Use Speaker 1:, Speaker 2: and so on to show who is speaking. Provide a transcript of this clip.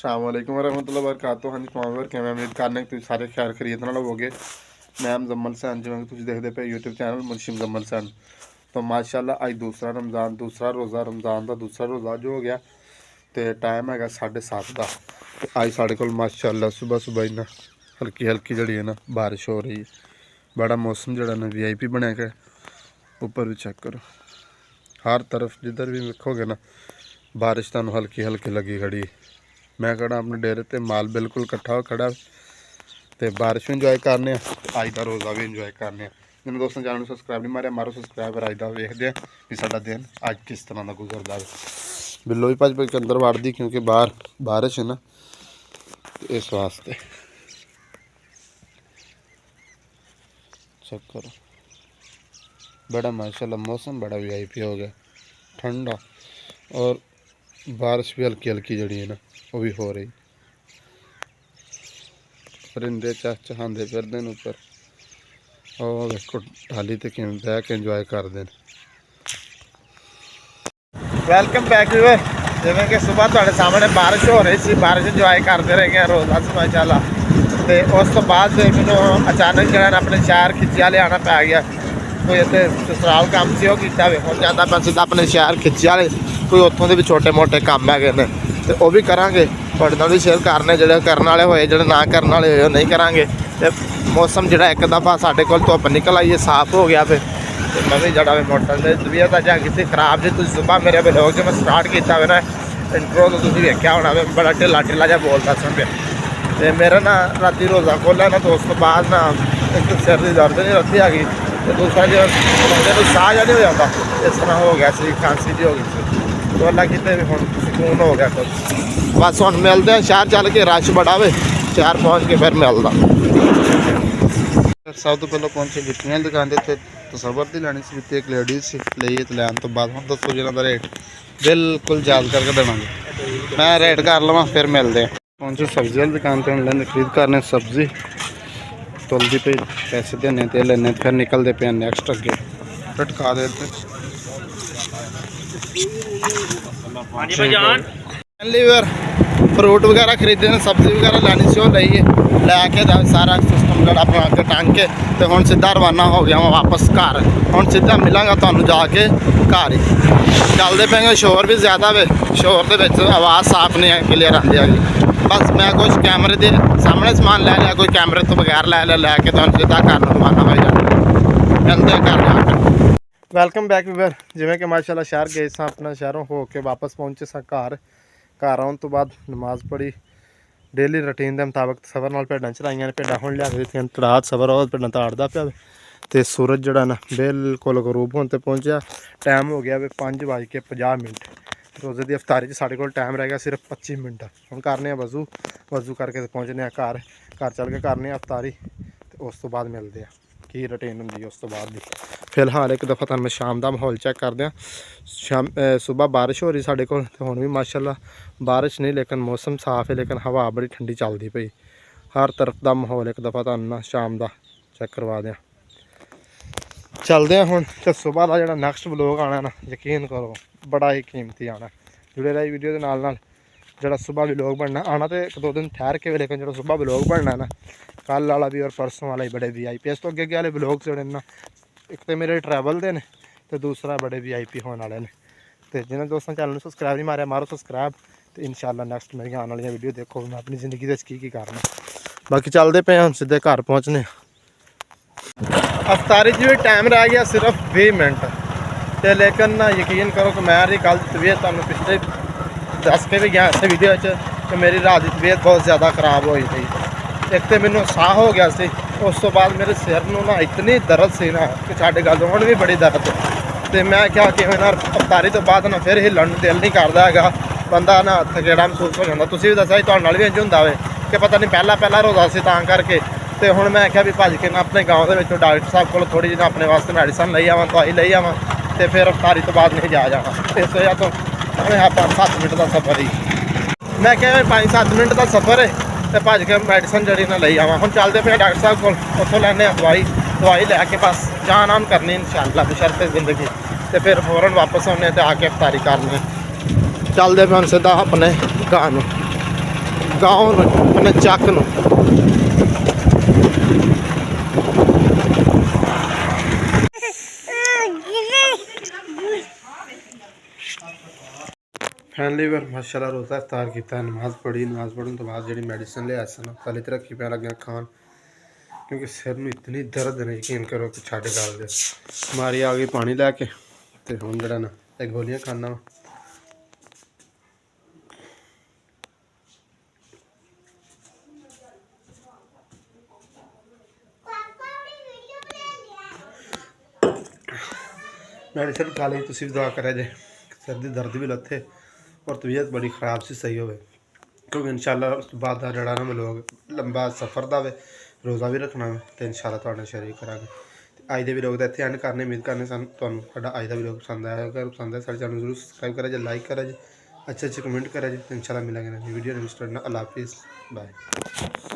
Speaker 1: अस्सलामुअलैकुम वरहमतुल्लाहि वबरकातुहू। हाँ जी पावर के मैं उम्मीद करने तुम सारे खैर खरीदने वाले हो गए। मैं मुजम्मल सैन जिवें तुम देखते पे यूट्यूब चैनल मुंशी मुजम्मल सैन। तो माशाल्लाह अज दूसरा रमज़ान दूसरा रोज़ा रमज़ान का दूसरा रोज़ा जो हो गया तो टाइम है 7:30 का। तो अज साढ़े को माशाल्लाह सुबह सुबह ही ना हल्की हल्की जड़ी है ना बारिश हो रही है। बड़ा मौसम जड़ा ना VIP बनया गया। ऊपर भी चेक करो हर तरफ जिधर भी देखोगे ना बारिश तुहानू हल्की हल्की लगी खड़ी। मैं खड़ा अपने डेरे ते माल बिल्कुल कट्ठा हो खड़ा तो बारिश भी इंजॉय करने अज का रोज़ा भी इंजॉय करने। जिन्होंने दोस्तों चैनल सबसक्राइब नहीं मारे मारो सबसक्राइब अज का वेखते हैं भी साडा दिन अज किस तरह का गुजरता है। बिल्लो भी भज भज के अंदर वड़दी क्योंकि बाहर बारिश है ना तो इस वास्ते चेक करो। बड़ा माशाल्लाह मौसम बड़ा VIP हो गया ठंडा और बारिश भी हल्की हल्की जड़ी है ना वो भी हो रही। परिंदे चहांदे फिरदे उपर और देखो ढाली तो कि बह के इंजॉय करते हैं। Welcome back viewer. जिवें कि सुबह तुहाडे सामने बारिश हो रही सी बारिश इंजॉय करते रह गए रोज़ा माशाल्लाह। तो उस तो बाद मैनू अचानक जो अपने शहर खिच्चिया लिया पै गया। कोई इतने ससुराल काम से किया हम जाता मैं सीधा अपने शहर खिच्चिया कोई उतों के भी छोटे मोटे काम है तो वह भी करा भी शेयर करने जो करने वाले होए जो ना करने वाले हो नहीं करा। मौसम जो एक दफ़ा साढ़े को धुप निकल आई है साफ हो गया। फिर मैं भी जड़ा मोटर तबीयत अजा किसी खराब जी। तुम सुबह मेरे ब्लॉग जो मैं स्टार्ट किया ना इंट्रो तो तुम वेख्या होना मैं बड़ा ढिला ढिला जहा बोलता सा पे। तो मेरा ना राती रोज़ा खोलिया ना तो उस तो बाद ना एक सिर की दर्द नहीं रहती हैगी तो दूसरा जो साह जहा नहीं हो जाता इस तरह हो गया सी खांसी जी हो गई सी। तो अल्लाह कितने भी हम सुकून हो गया कुछ बस हम मिलते हैं शहर चल के रश बड़ा वे शहर पहुँच के फिर मिलता। सब तो पहले पहुंचे जुत्तियां दुकान थे तसवर की लैनी सी जुत्ती एक लेडीज सी ली तो लैन तो बाद हम दसो जिन्हों का रेट बिल्कुल याद करके देवांगे। मैं रेट कर लवा फिर मिलते हैं। पहुंचे सब्जी वाली दुकान पर लेंगे खरीद करने सब्जी तुलती पे पैसे देने ते लेने फिर निकलते पे नैक्सट अगे टटका देते। फ्रूट वगैरह खरीदे सब्जी वगैरह लैनी सी लईए लैके सारा सिस्टम जो अपना अगर टांग के तो हम सीधा रवाना हो गया वहाँ वापस घर। हम सीधा मिलांगा तुहानू जाके घर ही चलते पे शोर भी ज़्यादा वे शोर के आवाज़ साफ नहीं है क्लीयर आती है। बस मैं कुछ कैमरे के सामने समान लै लिया कोई कैमरे तो बगैर लैके तुहानू सीधा घर रवाना हो जाए मिलते हैं घर जाकर। Welcome back viewer. जिवें कि माशाल्लाह शहर गए सा अपना शहरों हो के वापस पहुँचे सा घर आने तो बाद नमाज पढ़ी डेली रूटीन के मुताबिक सबर नाल भेडां चराइयां ने भेडां हुण लिया के दित्तियां तड़ात सबर और भेडां ताड़दा पिया तो सूरज जड़ा ना बिल्कुल गरूब होने पहुंचा। टाइम हो गया 5:50 रोज़े की अफतारी साढ़े को टाइम रह गया सिर्फ 25 मिनट। हम करने वजू वजू करके पहुँचने घर चल के करने अफतारी तो उस तो बाद मिलते हैं की रूटीन होंगी उस तो बाद भी। फिलहाल एक दफ़ा तुहानू मैं शाम का माहौल चेक करदे हां। शाम सुबह बारिश हो रही साढ़े को हुण भी माशाल्लाह बारिश नहीं लेकिन मौसम साफ है लेकिन हवा बड़ी ठंडी चलती पई। हर तरफ का माहौल एक दफ़ा तुहानू ना शाम का चेक करवा दें। चलते हैं हुण तो सुबह का जो नैक्सट ब्लॉग आना ना यकीन करो बड़ा ही कीमती आना जुड़े रही वीडियो के नाल जो सुबह ब्लॉग बनना आना तो एक दो दिन ठहर के लेकिन जो सुबह ब्लॉग बनना ना कल वाला भी और परसों वाला ही बड़े VIP इस तो अगे वाले ब्लॉग जोड़े ना एक तो मेरे ट्रैवल के ने तो दूसरा बड़े VIP होने वाले ने। तो जिन्हें दोस्तों चैनल सबसक्राइब नहीं मारे मारो सबसक्राइब तो इंशाल्लाह नैक्सट मेरी आने वाली वीडियो देखो मैं अपनी जिंदगी की करना। बाकी चलते पे हम सीधे घर पहुँचने। अफतारी जी भी टाइम रह गया सिर्फ 20 मिनट तो लेकिन ना यकीन करो कि मेरी कल तबीयत तुहानू पिछले दस के भी गया इस वीडियो कि मेरी रात की तबीयत बहुत ज़्यादा खराब हुई थी। एक तो मैनू साह हो गया सी उस तो बाद मेरे सिर में ना इतनी दर्द सी ना कि साढ़े गल हुण भी बड़ी दर्द तो मैं क्या कि ना अफतारी तो बाद ना फिर हिलन दिल नहीं करता है बंदा ना थकेड़ा महसूस हो जाता। तुसीं भी दस्सिया जी तुहाडे नाल भी इंज हुंदा वे कि पता नहीं पहला रोज़ा सी तां करके तो हुण मैं क्या भी भज के ना अपने गाँव के डॉक्टर साहब को थोड़ी जी अपने वास्ते मैडिसन लई आवां दवाई लई आवां तो फिर अफतारी तो बाद नहीं जाना इस वजह तो 5-7 मिनट का सफ़र ही मैं क्या 5-7 मिनट का सफ़र है तो भज के मैडिसन जी ना लई आवां। हुण चलते पे डॉक्टर साहब को उत्थों लैने दवाई लैके बस जान आन करनी इंशाअल्लाह बशर्ते जिंदगी तो फिर फौरन वापस आने तो आके अफतारी करनी। चलते पे हम सीधा अपने घर। गाँव ਨੂੰ ਆਪਣੇ ਚੱਕ ਨੂੰ। फैमिली पर माशाल्लाह रोज़ा इफ्तार किया, नमाज़ पढ़ी, नमाज़ पढ़ने तो बाद जी मेडिसिन लिया सन पहले तो रखी पै लगे खान क्योंकि सिर में इतनी दर्द नहीं यकीन करो कि छड़ गल दे मारी आ गई पानी लैके तो हूँ जरा ना एक गोलियां खाना वा। मेडिसिन खा ली तुम भी दुआ करा जे सिर की दर्द भी लथे और तबीयत बड़ी खराब सी सही हो क्योंकि इंशाल्लाह उस बाद का जड़ा ना लोग लंबा सफ़र का वे रोज़ा भी रखना वे तो इंशाल्लाह तुहाडे शरीक करा अज के वीडियो का इत्थे एंड करने उम्मीद करने तुहानू अज का वीडियो पसंद आया अगर पसंद है साडे चैनल जरूर सबसक्राइब करा जे लाइक करा जे अच्छे अच्छे कमेंट करा जे इंशाल्लाह मिलेंगे नई वीडियो नेक्स्ट अल्लाह हाफिज़ बाय।